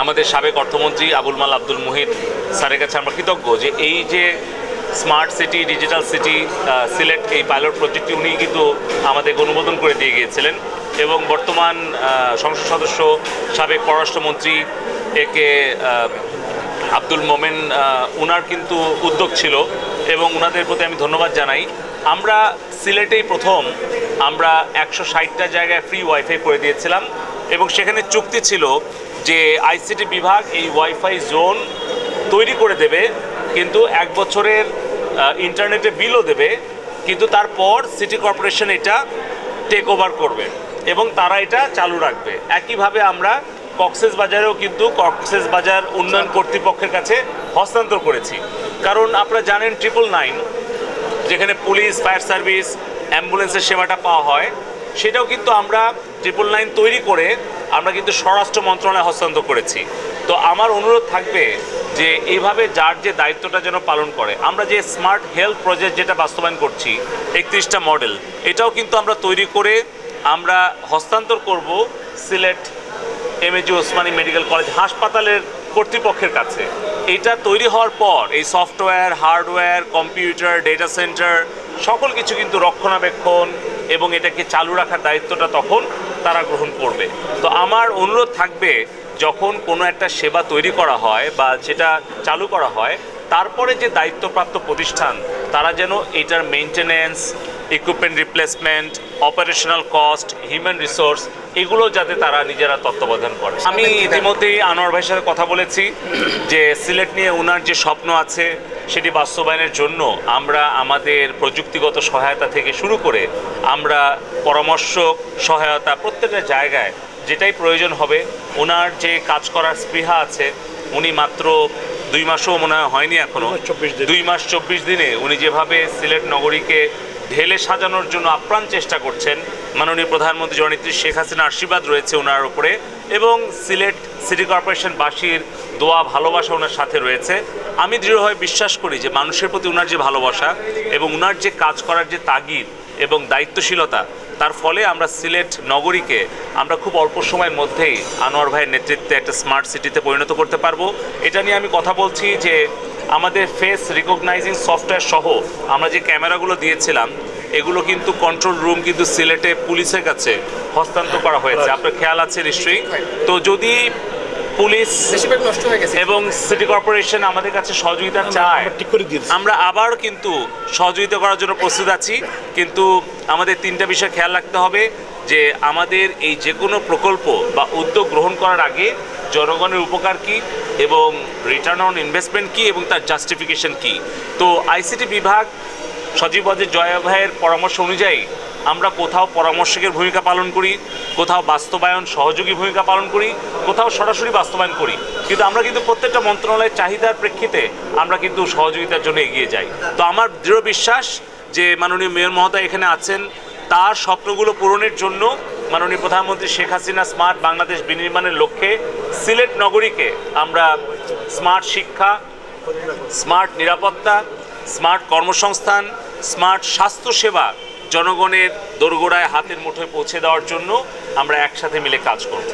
আমাদের সাবেক অর্থমন্ত্রী আবুল মাল আব্দুল মুহিত স্যারের কাছে আমরা কৃতজ্ঞ যে এই যে smart city digital city Sylhet এই পাইলট প্রজেক্টটি উনি কিন্তু আমাদের অনুমোদন করে দিয়ে গিয়েছিলেন এবং বর্তমান সংসদ সদস্য সাবেক পররাষ্ট্রমন্ত্রী একে আব্দুল মোমেন উনার কিন্তু উদ্যোগ ছিল এবং উনাদের প্রতি আমি ধন্যবাদ জানাই। আমরা সিলেটেই প্রথম আমরা 160টা জায়গায় ফ্রি ওয়াইফাই করে দিয়েছিলাম এবং সেখানে চুক্তি ছিল যে আইসিটি বিভাগ এই ওয়াইফাই জোন তৈরি করে দেবে, কিন্তু 1 বছরের ইন্টারনেটে বিলও দেবে, কিন্তু তারপর সিটি কর্পোরেশন এটা টেক ওভার করবে এবং তারা এটা চালু রাখবে। একইভাবে আমরা কক্সবাজারেও কিন্তু কক্সবাজার উন্নয়ন কর্তৃপক্ষের কাছে হস্তান্তর করেছি, কারণ আপনারা জানেন 999 যেখানে পুলিশ, ফায়ার সার্ভিস, অ্যাম্বুলেন্সের সেবাটা পাওয়া হয়, সেটাও কিন্তু আমরা 999 তৈরি করে আমরা কিন্তু স্বরাষ্ট্র মন্ত্রণালয়ে হস্তান্তর করেছি। তো আমার অনুরোধ থাকবে যে এইভাবে যার যে দায়িত্বটা যেন পালন করে। আমরা যে স্মার্ট হেলথ প্রজেক্ট যেটা বাস্তবায়ন করছি 31টা মডেল, এটাও কিন্তু আমরা তৈরি করে আমরা হস্তান্তর করব Sylhet MAG Osmani medical college হাসপাতালের কর্তৃপক্ষের কাছে। এটা তৈরি হওয়ার পর এই software, hardware, computer, data centre সকল কিছু কিন্তু রক্ষণাবেক্ষণ এবং এটাকে চালু রাখার দায়িত্বটা তখন তারা গ্রহণ করবে। তো আমার অনুরোধ থাকবে যখন কোনো একটা সেবা তৈরি করা হয় বা যেটা চালু করা হয়, তারপরে যে দায়িত্বপ্রাপ্ত প্রতিষ্ঠান তারা যেন এটার maintenance, equipment replacement, operational cost, human resource এগুলো যাতে তারা নিজেরা তত্ত্বাবধান করে। আমি ইতিমধ্যেই আনোয়ার ভাইয়ের সাথে কথা বলেছি যে সিলেট নিয়ে ওনার যে স্বপ্ন আছে সেটি বাস্তবায়নের জন্য আমরা আমাদের প্রযুক্তিগত সহায়তা থেকে শুরু করে আমরা পরামর্শ সহায়তা প্রত্যেকটা জায়গায় যেটাই প্রয়োজন হবে। ওনার যে কাজ করার স্পৃহা আছে, উনি মাত্র 2 মাসও মনে হয়নি এখনও, 2 মাস 24 দিনে উনি যেভাবে সিলেট নগরীকে ঢেলে সাজানোর জন্য আপ্রাণ চেষ্টা করছেন, মাননীয় প্রধানমন্ত্রী জননেত্রী শেখ হাসিনার আশীর্বাদ রয়েছে ওনার উপরে এবং সিলেট সিটি কর্পোরেশনবাসীর দোয়া ভালোবাসা ওনার সাথে রয়েছে। আমি দৃঢ়ভাবে বিশ্বাস করি যে মানুষের প্রতি ওনার যে ভালোবাসা এবং ওনার যে কাজ করার যে তাগিদ এবং দায়িত্বশীলতা, তার ফলে আমরা সিলেট নগরীকে আমরা খুব অল্প সময়ের মধ্যেই আনোয়ার ভাইয়ের নেতৃত্বে একটা স্মার্ট সিটিতে পরিণত করতে পারবো। এটা নিয়ে আমি কথা বলছি যে আমাদের ফেস রিকগনাইজিং সফটওয়্যার সহ আমরা যে ক্যামেরাগুলো দিয়েছিলাম এগুলো কিন্তু কন্ট্রোল রুম কিন্তু সিলেটে পুলিশের কাছে হস্তান্তর করা হয়েছে, আপনার খেয়াল আছে নিশ্চয়ই। তো যদি পুলিশ এবং সিটি কর্পোরেশন আমাদের কাছে সহযোগিতা চায়, আমরা আবার কিন্তু সহযোগিতা করার জন্য প্রস্তুত আছি, কিন্তু আমাদের 3টা বিষয় খেয়াল রাখতে হবে যে আমাদের এই যে কোনো প্রকল্প বা উদ্যোগ গ্রহণ করার আগে জনগণের উপকার কী এবং রিটার্ন অন ইনভেস্টমেন্ট কী এবং তার জাস্টিফিকেশন কী। তো আইসিটি বিভাগ সজীব ওয়াজেদ জয়া ভাইয়ের পরামর্শ অনুযায়ী আমরা কোথাও পরামর্শকের ভূমিকা পালন করি, কোথাও বাস্তবায়ন সহযোগী ভূমিকা পালন করি, কোথাও সরাসরি বাস্তবায়ন করি, কিন্তু আমরা কিন্তু প্রত্যেকটা মন্ত্রণালয়ের চাহিদার প্রেক্ষিতে আমরা কিন্তু সহযোগিতার জন্য এগিয়ে যাই। তো আমার দৃঢ় বিশ্বাস যে মাননীয় মেয়র মহোদয় এখানে আছেন, তার স্বপ্নগুলো পূরণের জন্য মাননীয় প্রধানমন্ত্রী শেখ হাসিনা স্মার্ট বাংলাদেশ বিনির্মাণের লক্ষ্যে সিলেট নগরীকে আমরা স্মার্ট শিক্ষা, স্মার্ট নিরাপত্তা, স্মার্ট কর্মসংস্থান, স্মার্ট স্বাস্থ্যসেবা জনগণের দোরগোড়ায় হাতের মুঠোয় পৌঁছে দেওয়ার জন্য আমরা একসাথে মিলে কাজ করব।